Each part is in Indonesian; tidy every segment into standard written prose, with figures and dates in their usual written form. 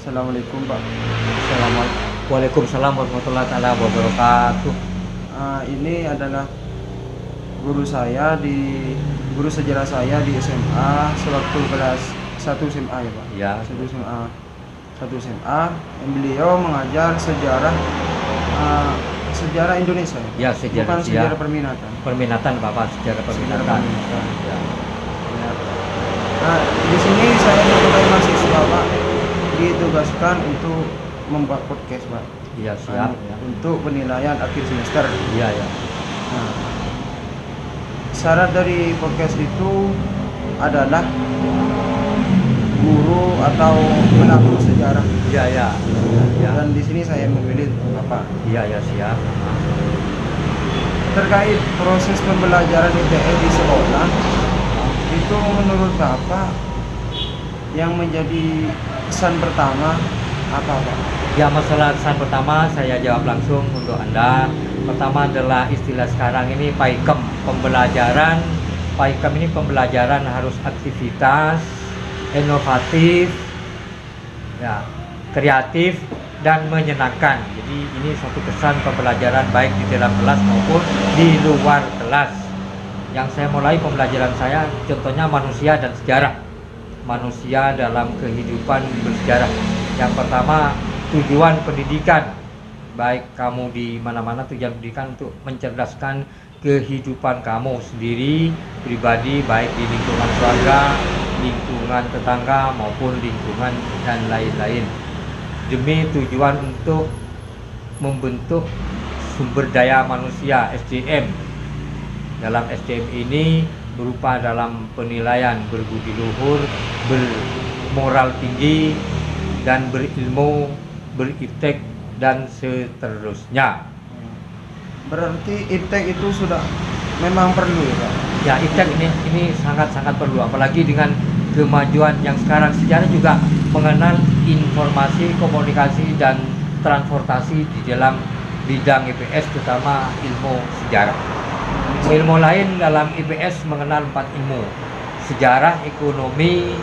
Assalamualaikum Pak. Assalamualaikum. Waalaikumsalam warahmatullahi taala wabarakatuh. Ini adalah guru sejarah saya di SMA sewaktu kelas 1 SMA ya Pak. Ya. 1 SMA. Beliau mengajar sejarah Indonesia. Ya, sejarah. Bukan sejarah perminatan. Perminatan Bapak, sejarah perminatan. Ya. Nah, di sini saya sebagai mahasiswa Pak ditugaskan untuk membuat podcast Pak. Iya, siap. Ya. Untuk penilaian akhir semester. Iya, ya. Nah, syarat dari podcast itu adalah guru atau pelaku sejarah. Iya, ya. Ya. Dan di sini saya memilih Bapak. Iya, ya, siap. Terkait proses pembelajaran IPS di sekolah, itu menurut Bapak yang menjadi kesan pertama apa Pak? Ya, masalah kesan pertama saya jawab langsung untuk Anda. Pertama adalah istilah sekarang ini PAIKEM, pembelajaran. PAIKEM ini pembelajaran harus aktivitas, inovatif, ya, kreatif dan menyenangkan. Jadi ini suatu kesan pembelajaran baik di dalam kelas maupun di luar kelas. Yang saya mulai pembelajaran saya contohnya manusia dan sejarah. Manusia dalam kehidupan bersejarah. Yang pertama, tujuan pendidikan. Baik kamu di mana-mana, tujuan pendidikan untuk mencerdaskan kehidupan kamu sendiri, pribadi, baik di lingkungan keluarga, lingkungan tetangga maupun lingkungan dan lain-lain. Demi tujuan untuk membentuk sumber daya manusia SDM. Dalam SDM ini berupa dalam penilaian berbudi luhur, bermoral tinggi, dan berilmu, beriptek, dan seterusnya. Berarti iptek itu sudah memang perlu ya Pak? Ya, iptek ini sangat-sangat perlu, apalagi dengan kemajuan yang sekarang. Sejarah juga mengenal informasi, komunikasi, dan transportasi di dalam bidang IPS, terutama ilmu sejarah. Ilmu lain dalam IPS mengenal 4 ilmu: sejarah, ekonomi,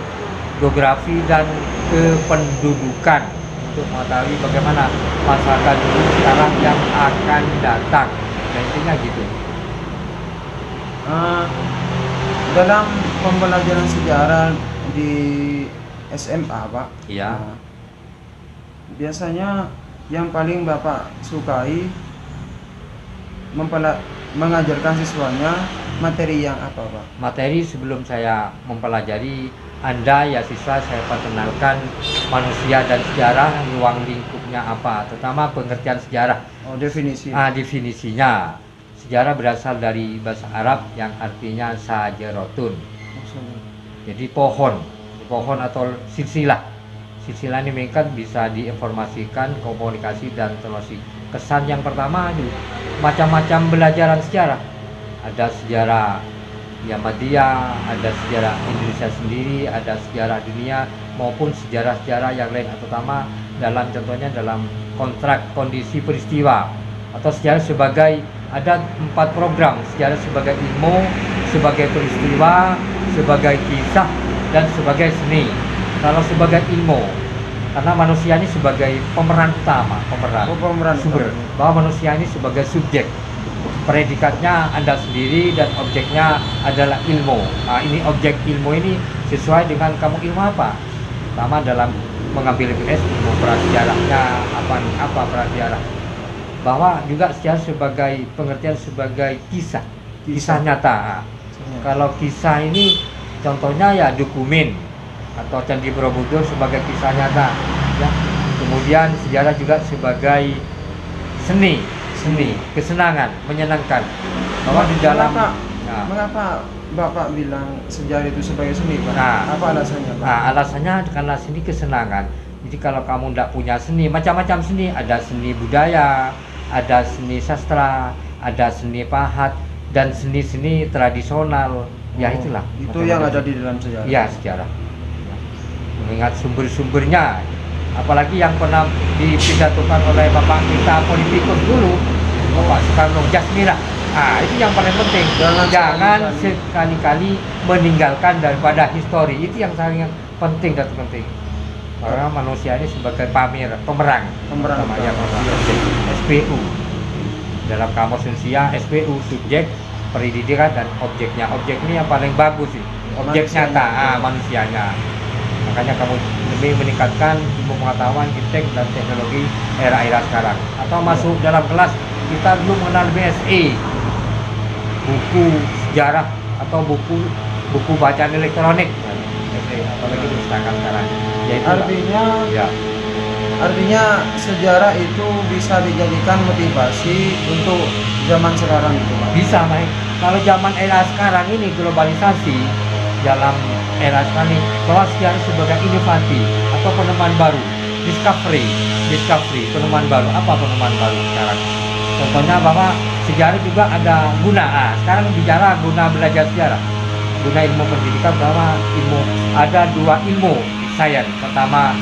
geografi, dan kependudukan, untuk mengetahui bagaimana masyarakat dulu, sekarang, yang akan datang. Nah, intinya gitu. Dalam pembelajaran sejarah di SMA Pak, Iya. biasanya yang paling Bapak sukai mengajarkan siswanya materi yang apa Pak? Materi sebelum saya mempelajari, Anda ya siswa, saya perkenalkan manusia dan sejarah, ruang lingkupnya apa, terutama pengertian sejarah. Oh, definisi. Definisinya, sejarah berasal dari bahasa Arab yang artinya sajarotun. Jadi pohon atau silsilah. Silsilah ini mengikat, bisa diinformasikan, komunikasi, dan terus. Kesan yang pertama itu macam-macam belajaran sejarah. Ada sejarah Muhammadiyah, ada sejarah Indonesia sendiri, ada sejarah dunia maupun sejarah-sejarah yang lain, terutama dalam contohnya dalam kontrak kondisi peristiwa, atau sejarah sebagai ada 4 program: sejarah sebagai ilmu, sebagai peristiwa, sebagai kisah, dan sebagai seni. Kalau sebagai ilmu, karena manusia ini sebagai pemeran utama, pemeran sumber, bahwa manusia ini sebagai subjek, predikatnya Anda sendiri, dan objeknya adalah ilmu. Nah, ini objek ilmu ini sesuai dengan kamu ilmu apa. Pertama dalam mengambil IPS, ilmu prasejarahnya apa prasejarah. Bahwa juga sejarah sebagai pengertian sebagai kisah nyata. Kalau kisah ini contohnya ya dokumen atau Candi Borobudur sebagai kisah nyata, ya. Kemudian sejarah juga sebagai seni, kesenangan, menyenangkan. Bahwa di dalam mengapa Bapak bilang sejarah itu sebagai seni Pak? Apa alasannya Pak? Alasannya karena seni kesenangan. Jadi kalau kamu tidak punya seni, macam-macam seni, ada seni budaya, ada seni sastra, ada seni pahat, dan seni-seni tradisional. Ya itulah. Itu yang ada di dalam sejarah. Ya, sejarah. Mengingat sumber-sumbernya, apalagi yang pernah dipidatokan oleh Bapak kita politikus dulu, Bapak Soekarno Jasmira. Itu yang paling penting. Jangan sekali-kali meninggalkan daripada histori. Itu yang sangat penting dan penting. Karena manusia ini sebagai pemerang namanya objek. SPU dalam kamus Indonesia, SPU subjek, pendidikan dan objeknya. Objek ini yang paling bagus sih, objek nyata manusianya. Makanya kamu lebih meningkatkan ilmu pengetahuan, iptek dan teknologi era sekarang. Atau masuk dalam kelas kita belum mengenal BSE, buku sejarah atau buku bacaan elektronik, apalagi diusahakan sekarang. Yaitu artinya sejarah itu bisa dijadikan motivasi untuk zaman sekarang itu, Pak. Bisa, Mike. Kalau zaman era sekarang ini globalisasi, dalam era sekarang ini bahwa sejarah sebagai inovatif atau penemuan baru, discovery, penemuan baru. Apa penemuan baru sekarang? Contohnya bahwa sejarah juga ada guna. Sekarang bicara guna belajar sejarah, guna ilmu pendidikan, bahwa ada dua ilmu sains. Pertama,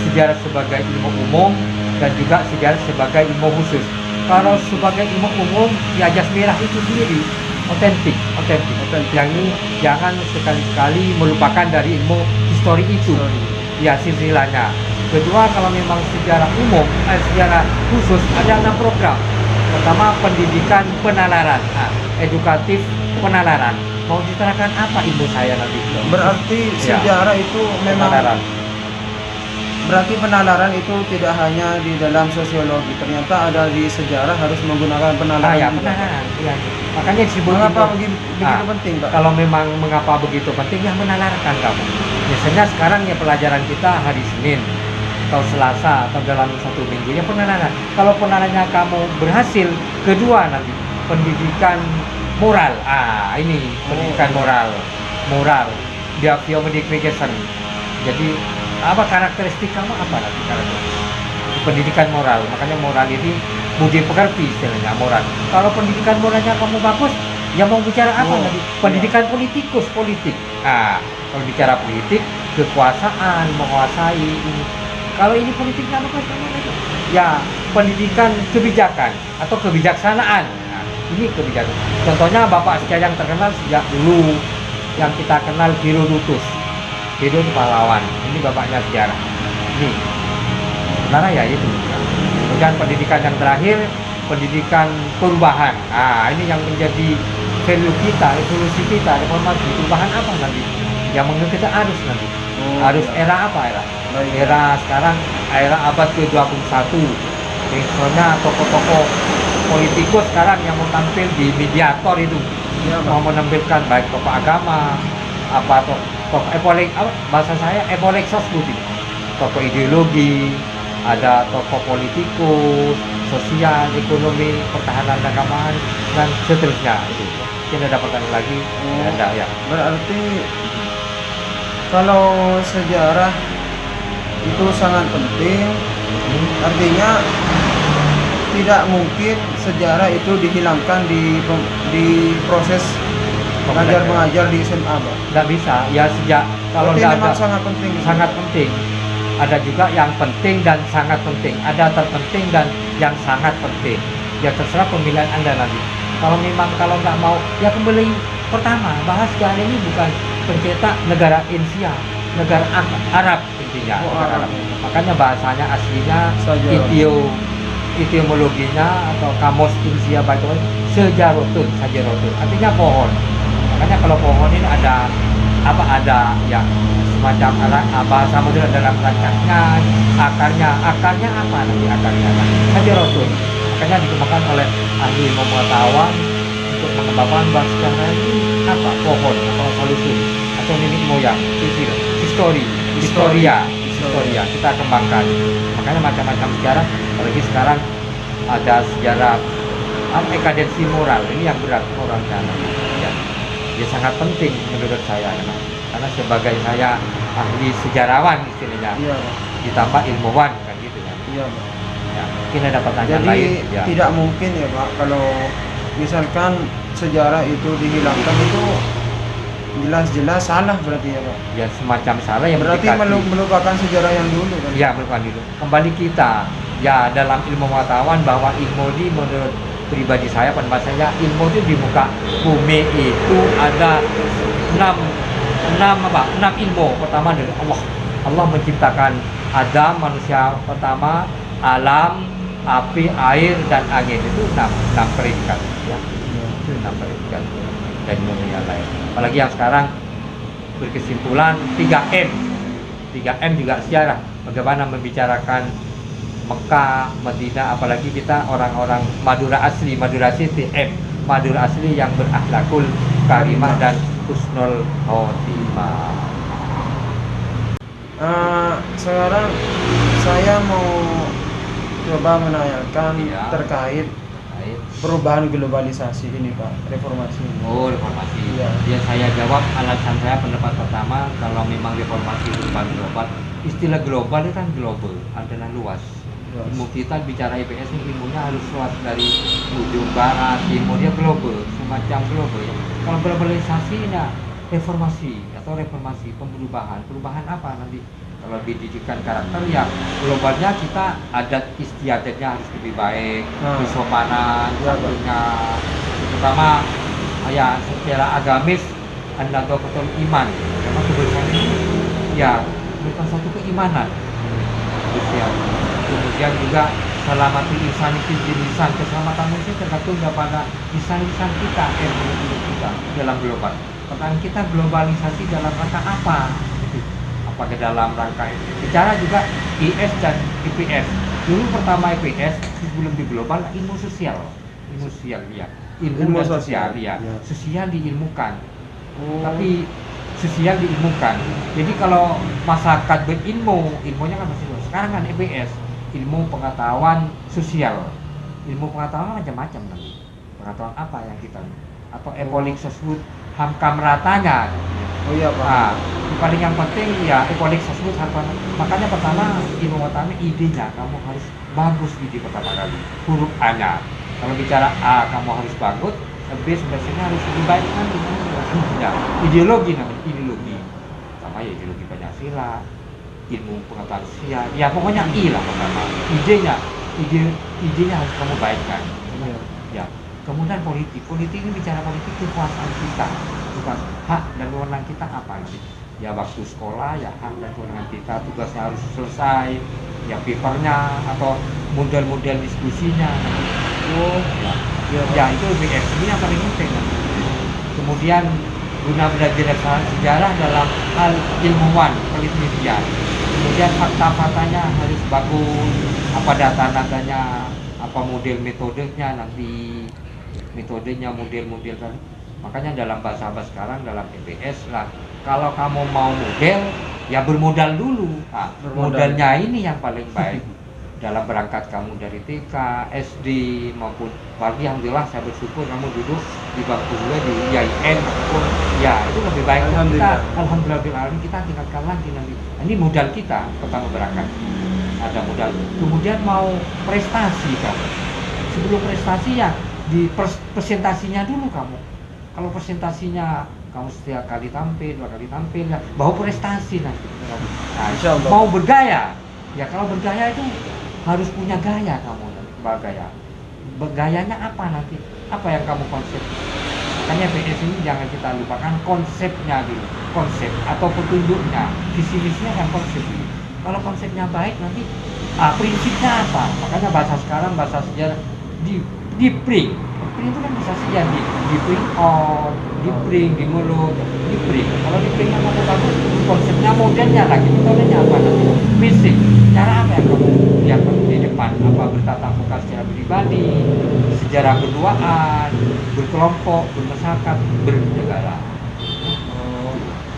sejarah sebagai ilmu umum dan juga sejarah sebagai ilmu khusus. Kalau sebagai ilmu umum, ya jas merah itu sendiri otentik. Yang ini jangan sekali-kali melupakan dari ilmu histori itu. Ya, silsilahnya. Kedua, kalau memang sejarah umum, sejarah khusus, ada 6 program. Pertama, pendidikan penalaran, edukatif penalaran. Mau diterangkan apa ilmu saya nanti? Berarti sejarah itu memang penalaran. Berarti penalaran itu tidak hanya di dalam sosiologi, ternyata ada di sejarah harus menggunakan penalaran. Ya, penalaran. Ya. Makanya disebut mengapa begitu penting, Pak? Kalau memang mengapa begitu penting, ya menalarkan kamu. Biasanya sekarang ya pelajaran kita hari Senin atau Selasa atau dalam satu minggu ya penalaran. Kalau penalarannya kamu berhasil, kedua nanti pendidikan moral. Ini pendidikan moral. Dia communication. Jadi apa karakteristik kamu, apa nanti karakteristik pendidikan moral. Makanya moral ini budi pekerti istilahnya moral. Kalau pendidikan moralnya kamu bagus, ya mau bicara apa nanti? Pendidikan politik. Kalau bicara politik, kekuasaan, menguasai ini. Kalau ini politiknya apa? Ya, pendidikan kebijakan atau kebijaksanaan. Ini kebijakan. Contohnya Bapak sejarah yang terkenal sejak dulu yang kita kenal Herodotus. Herodotus pahlawan. Ini bapaknya sejarah. Ini sebenarnya ya itu. Kemudian pendidikan yang terakhir, pendidikan perubahan. Ini yang menjadi value kita, evolusi kita, reformasi. Perubahan apa nanti? Yang menurut kita harus nanti. Harus era apa era? Era sekarang, era abad ke-21. Misalnya tokoh-tokoh politikus sekarang yang mau tampil di mediator itu, mau menampilkan baik tokoh agama, bahasa saya epoliksos putih, tokoh ideologi, ada tokoh politikus, sosial, ekonomi, pertahanan keagamaan dan seterusnya itu. Kita dapatkan lagi. Ya. Berarti kalau sejarah itu sangat penting, artinya tidak mungkin sejarah itu dihilangkan di proses mengajar mengajar di SMA, Pak. Nggak bisa. Ya sejak kalau tidak ada sangat penting. Sangat penting. Ada juga yang penting dan sangat penting. Ada terpenting dan yang sangat penting. Ya terserah pemilihan Anda nanti. Kalau nggak mau, ya kembali pertama bahas sejarah ini bukan pencetak negara Insia, negara Arab intinya. Arab. Makanya bahasanya aslinya etimologinya atau kamus Insia baca sejarotun, artinya pohon. Makanya kalau pohon ini ada yang semacam bahasa modern dalam rancangnya, akarnya apa nanti akarnya? Sejarotun. Makanya dikembangkan oleh ahli ilmu pengetahuan untuk mengembangkan bahasa sejarah ini apa? Pohon atau solusi atau nenek moyang, historia kita kembangkan. Makanya macam-macam sejarah. Apalagi sekarang ada sejarah dekadensi moral, ini yang berat moral sana. Ya sangat penting menurut saya karena sebagai saya ahli sejarawan istilahnya, ditambah ilmuwan kan gitu ya. Ya, mungkin ada pertanyaan jadi, lain. Tidak mungkin ya Pak kalau misalkan sejarah itu dihilangkan, itu jelas-jelas salah berarti ya Pak. Ya semacam salah yang berarti melupakan sejarah yang dulu kan. Ya melupakan dulu. Kembali kita ya dalam ilmu pengetahuan bahwa ilmu ini menurut pribadi saya, pendapat saya, ilmu itu di muka bumi itu ada 6 ilmu. Pertama dari Allah menciptakan Adam manusia pertama, alam, api, air, dan angin. Itu enam predikat ya. Itu enam predikat dan dunia lain. Apalagi yang sekarang berkesimpulan 3M. 3M juga sejarah. Bagaimana membicarakan Mekah, Madinah, apalagi kita orang-orang Madura asli, Madura City, Madura asli yang berakhlakul karimah dan husnul khotimah. Sekarang saya mau coba menanyakan Iya. terkait Baik. perubahan globalisasi ini Pak, reformasi ini. Oh, reformasi. Iya. Ya, saya jawab alasan saya pendapat pertama, kalau memang reformasi perubahan global, istilah global itu kan global, adalah luas. Luas. Ilmu kita bicara IPS ini ilmunya harus luas dari ujung barat, timur, ya global, semacam global ya. Kalau globalisasi ya reformasi atau reformasi, perubahan apa nanti? Kalau dididikan karakter ya globalnya kita adat istiadatnya harus lebih baik, kesopanan, satunya, terutama ya secara agamis anda tahu betul iman, karena kebersihan ini ya bukan satu keimanan, kebersihan. Kemudian juga selamati insan lisan, keselamatan manusia tergantung pada lisan kita, ilmu kita dalam global. Pertanyaan kita, globalisasi dalam rangka apa? Apakah dalam rangka bicara juga IS dan IPS. Dulu pertama IPS sebelum di global ilmu sosial ya, ilmu dan sosial ya, sosial diilmukan. Tapi sosial diilmukan. Jadi kalau masyarakat berilmu, ilmunya kan masih luas. Sekarang kan IPS, ilmu pengetahuan sosial. Ilmu pengetahuan macam-macam nanti. Pengetahuan apa yang kita atau epolik tersebut hamkam ratanya. Oh iya Pak. Nah, yang paling yang penting ya epolik tersebut hamkam. Makanya pertama ilmu pertama idenya kamu harus bagus ide pertama kali. Huruf A-nya. Kalau bicara A kamu harus bagus, B sebenarnya harus lebih baik kan ya. Ideologi namanya, ideologi. Sama ya ideologi Pancasila, ilmu pengetahuan sosial. Ya pokoknya I lah pertama. Idenya harus kamu baikkan. Ya. Kemudian politik ini bicara politik kekuasaan kita, bukan hak dan wewenang kita apa nanti. Ya waktu sekolah ya hak dan wewenang kita, tugasnya harus selesai, ya papernya atau model-model diskusinya. Oh, ya itu BS ini yang paling penting. Kemudian guna belajar sejarah dalam hal ilmuwan, penelitian. Kemudian fakta-faktanya harus bagus, apa data-datanya, apa model metodenya nanti. Metodenya model-model kan. Makanya dalam bahasa sekarang dalam EPS lah, kalau kamu mau model ya bermodal dulu. Nah, modalnya ini yang paling baik dalam berangkat kamu dari TK, SD maupun pagi. Alhamdulillah saya bersyukur kamu duduk di bangku gue di IAIN maupun ya itu lebih baik. Alhamdulillah kita tingkatkan lagi nanti. Ini modal kita pertama berangkat ada modal. Kemudian mau prestasi kamu. Sebelum prestasi ya di presentasinya dulu kamu. Kalau presentasinya kamu setiap kali tampil, 2 kali tampil ya baru prestasi nanti. Nah, mau bergaya. Ya kalau bergaya itu harus punya gaya kamu nanti, bergaya. Bergayanya apa nanti? Apa yang kamu konsep? Makanya PS ini jangan kita lupakan konsepnya dulu. Konsep atau petunjuknya. Visi misinya kan konsep dulu. Kalau konsepnya baik nanti prinsipnya apa? Makanya bahasa sekarang bahasa sejarah di print itu kan bisa saja di print on, di print, di mulut, di print. Kalau di print yang mau bagus, konsepnya modelnya lagi, metodenya apa nanti? Fisik, cara apa yang kamu lihat di depan? Apa bertatap muka secara pribadi, sejarah berduaan, berkelompok, bermasyarakat, bernegara.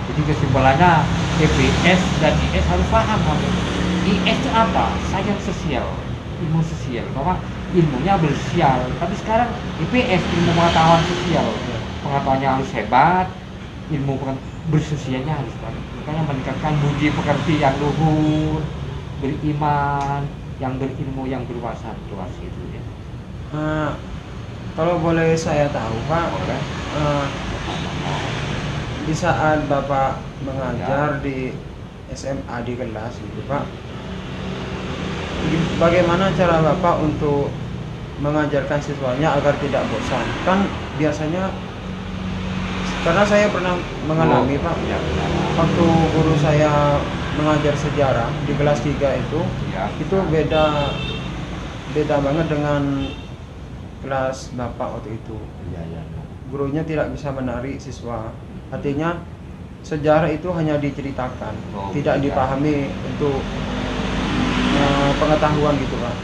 Jadi kesimpulannya EPS dan IS harus paham kamu. IS itu apa? Sains sosial, ilmu sosial, bahwa ilmunya bersosial. Tapi sekarang IPS ilmu pengetahuan sosial, pengetahuannya harus hebat, ilmu bersosialnya harus baik. Makanya meningkatkan budi pekerti yang luhur, beriman, yang berilmu, yang berwawasan luas itu ya. Kalau boleh saya tahu Pak, di saat Bapak mengajar di SMA di kelas gitu Pak, bagaimana cara Bapak untuk mengajarkan siswanya agar tidak bosan? Kan biasanya, karena saya pernah mengalami Pak, waktu guru saya mengajar sejarah di kelas 3 Ya, itu beda banget dengan kelas Bapak waktu itu. iya, iya. Gurunya tidak bisa menarik siswa. Artinya sejarah itu hanya diceritakan, Oh, tidak iya. dipahami untuk pengetahuan gitu Pak.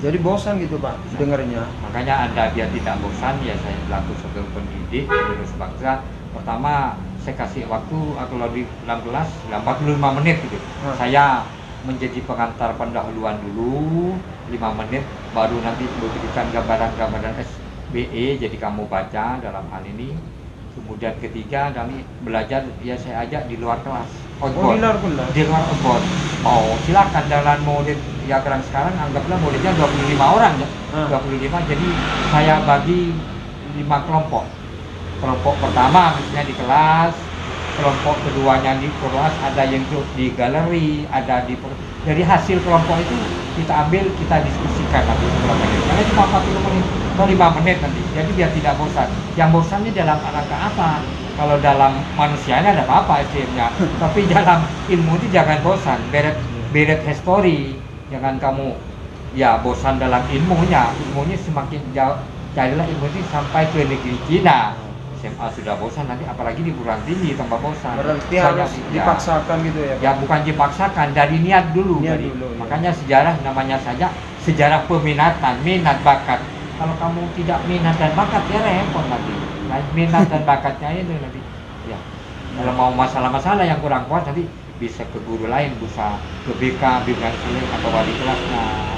Jadi bosan gitu Pak dengarnya. Makanya Anda biar tidak bosan, ya saya selaku sebagai pendidik penerus bangsa, pertama saya kasih waktu kalau di 16 45 menit gitu. Saya menjadi pengantar pendahuluan dulu 5 menit, baru nanti memberikan gambaran-gambaran SBE, jadi kamu baca dalam hal ini. Kemudian ketiga kami belajar, ya saya ajak di luar kelas, outboard. Di luar outboard. Oh silakan jalan murid ya, sekarang anggaplah muridnya 25 orang ya. 25, jadi saya bagi 5 kelompok. Kelompok pertama misalnya di kelas, kelompok keduanya di kelas, ada yang di galeri, ada di, jadi hasil kelompok itu kita ambil, kita diskusikan nanti beberapa menit. Karena cuma 40 menit atau 5 menit nanti. Jadi biar tidak bosan. Yang bosannya dalam rangka apa? Kalau dalam manusianya ada apa SDM-nya. Tapi dalam ilmu itu jangan bosan. Beret history. Jangan kamu ya bosan dalam ilmunya. Ilmunya semakin jauh. Carilah ilmu itu sampai ke negeri Cina. SMA sudah bosan, nanti apalagi di perguruan tinggi tambah bosan. Berarti harus dipaksakan gitu ya Pak? Ya bukan dipaksakan, dari niat dulu. Niat dari. dulu ya. Makanya sejarah namanya saja sejarah peminatan, minat bakat. Kalau kamu tidak minat dan bakat ya repot nanti. Nah, minat dan bakatnya itu nanti. Ya. Kalau mau masalah-masalah yang kurang kuat nanti bisa ke guru lain, bisa ke BK, bimbingan atau wali kelasnya.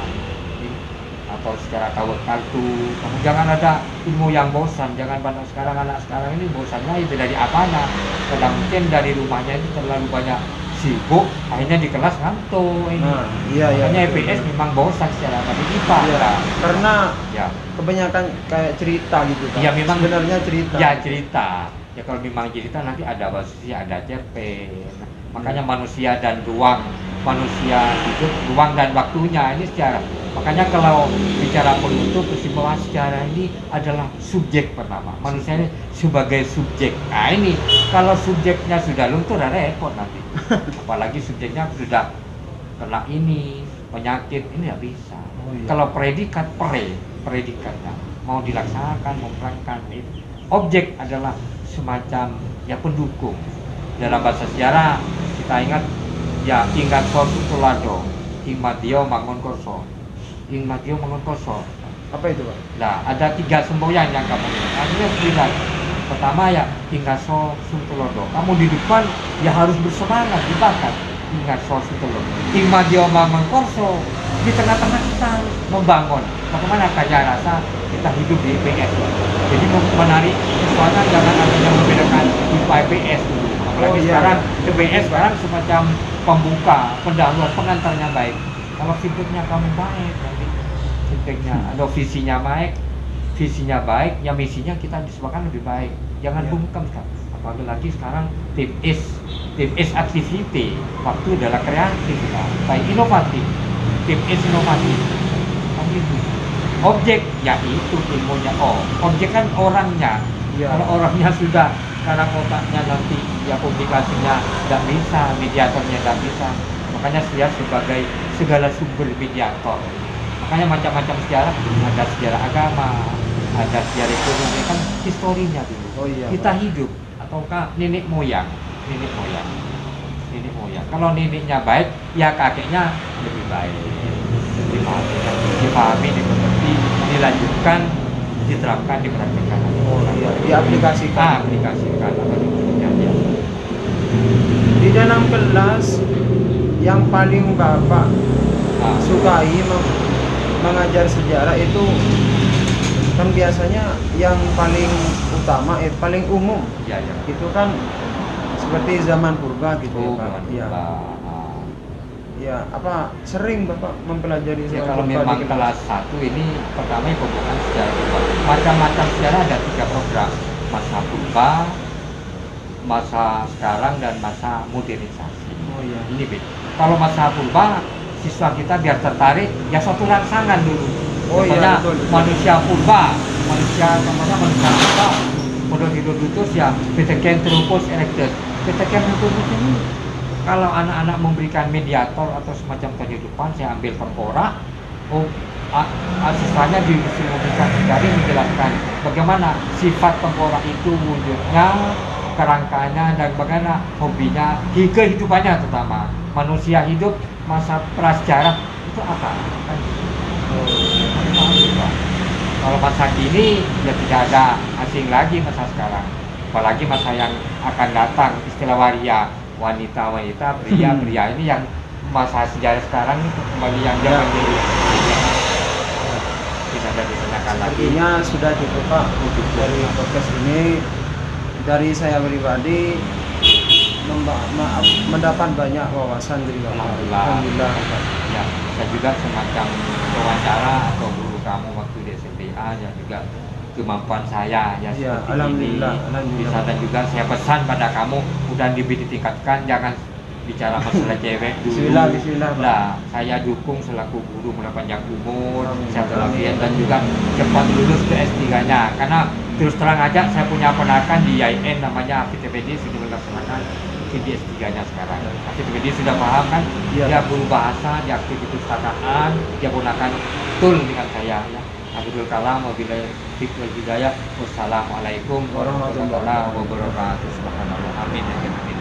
Atau secara tahu kartu. Kamu jangan ada ilmu yang bosan, jangan pada anak sekarang ini bosannya itu dari apanya. Kadang mungkin dari rumahnya itu terlalu banyak sibuk, akhirnya di kelas ngantuk ini. Iya. Makanya EPS memang bosan secara IPA. Iya, karena ya kebanyakan kayak cerita gitu Pak. Ya memang sebenarnya cerita. Ya cerita. Ya kalau memang cerita nanti ada bahasa, ada cerpen. Makanya manusia dan ruang, manusia hidup, ruang dan waktunya ini sejarah. Makanya kalau bicara penutup, kesimpulan sejarah ini adalah subjek pertama. Manusia ini sebagai subjek. Nah ini kalau subjeknya sudah luntur, repot nanti. Apalagi subjeknya sudah kena ini penyakit, ini nggak bisa. Iya. Kalau predikat predikatnya mau dilaksanakan, memperangkan itu. Objek adalah semacam ya pendukung. Dalam bahasa sejarah kita ingat ya ingat suatu tulado, Ingmadio Mangun Koso. Ingmadio Mangun Koso. Apa itu Pak? Nah, ada 3 semboyan yang kamu ingat. Artinya 9. Pertama ya Ingaso Suntulodo. Kamu di depan ya harus bersemangat, dibakar. Ingaso Suntulodo. Ingmadio Mangun Koso. Di tengah-tengah kita harus membangun. Bagaimana kaya rasa kita hidup di IPS. Jadi menarik sesuatu jangan ada yang membedakan IPA IPS dulu. Apalagi sekarang IPS sekarang semacam pembuka, pendahuluan, pengantarnya baik. Kalau feedbacknya kamu baik, nanti feedbacknya atau visinya baik, ya misinya kita disebutkan lebih baik. Jangan bungkam kan. Apalagi sekarang tim is activity, waktu adalah kreatif, baik inovatif, tim is inovatif. Kan gitu. Objek ya itu ilmunya. Objek kan orangnya. Kalau orangnya sudah karena otaknya nanti ya publikasinya nggak bisa, mediatornya nggak bisa. Makanya dia sebagai segala sumber mediator. Makanya macam-macam sejarah, ada sejarah agama, ada sejarah ekonomi, kan historinya dulu. Kita hidup ataukah nenek moyang. Kalau neneknya baik, ya kakeknya lebih baik. Dipahami, dimengerti, dilanjutkan, diterapkan, dipraktikkan. Diaplikasikan. Aplikasikan. Di dalam kelas yang paling Bapak sukai mengajar sejarah itu kan biasanya yang paling utama, paling umum. Ya. Itu kan seperti zaman purba gitu ya Pak. Ya, apa sering Bapak mempelajari ya, zaman kalau purba memang kelas 1 ini pertama pembukaan sejarah purba. Macam-macam sejarah ada 3 program. Masa purba, masa sekarang dan masa modernisasi. Ini beda. Kalau masa purba, siswa kita biar tertarik ya suatu rangsangan dulu. Contohnya manusia purba, manusia purba. Menurut Herodotus ya Pithecanthropus erectus. Pithecanthropus ini Kalau anak-anak memberikan mediator atau semacam kehidupan, saya ambil tengkorak. Oh, asistannya disuruh memberikan dari menjelaskan bagaimana sifat tengkorak itu wujudnya, kerangkanya, dan bagaimana hobinya, kehidupannya terutama manusia hidup masa prasejarah itu apa? Kan gitu. Kalau masa kini ya tidak ada asing lagi masa sekarang, apalagi masa yang akan datang, istilah waria, wanita-wanita, pria-pria ini yang masa sejarah sekarang itu kembali yang zaman dulu. Tidak ada ditanyakan lagi. Artinya sudah cukup Pak untuk dari podcast ini. Dari saya pribadi mendapat banyak wawasan dari Bapak. Alhamdulillah. Ya, saya juga semacam wawancara atau guru kamu waktu di SMPA ya juga kemampuan saya ya Ya, seperti alhamdulillah, ini. alhamdulillah. Bisa dan juga saya pesan pada kamu udah lebih ditingkatkan, jangan bicara masalah cewek dulu. Bismillah, bismillah, Pak. Nah, saya dukung selaku guru mulai panjang umur, Amin. sehat walafiat dan juga cepat lulus ke S3-nya. Karena terus terang aja saya punya ponakan di IAIN namanya Hafid Effendi sudah melaksanakan di S3-nya sekarang. Hafid Effendi sudah paham kan? Iya. Dia guru bahasa, dia aktivitas tataan, dia gunakan tool dengan saya ya. Akhirul kalam wabillahi taufiq wal hidayah. Wassalamualaikum warahmatullahi wabarakatuh. Subhanallah. Amin.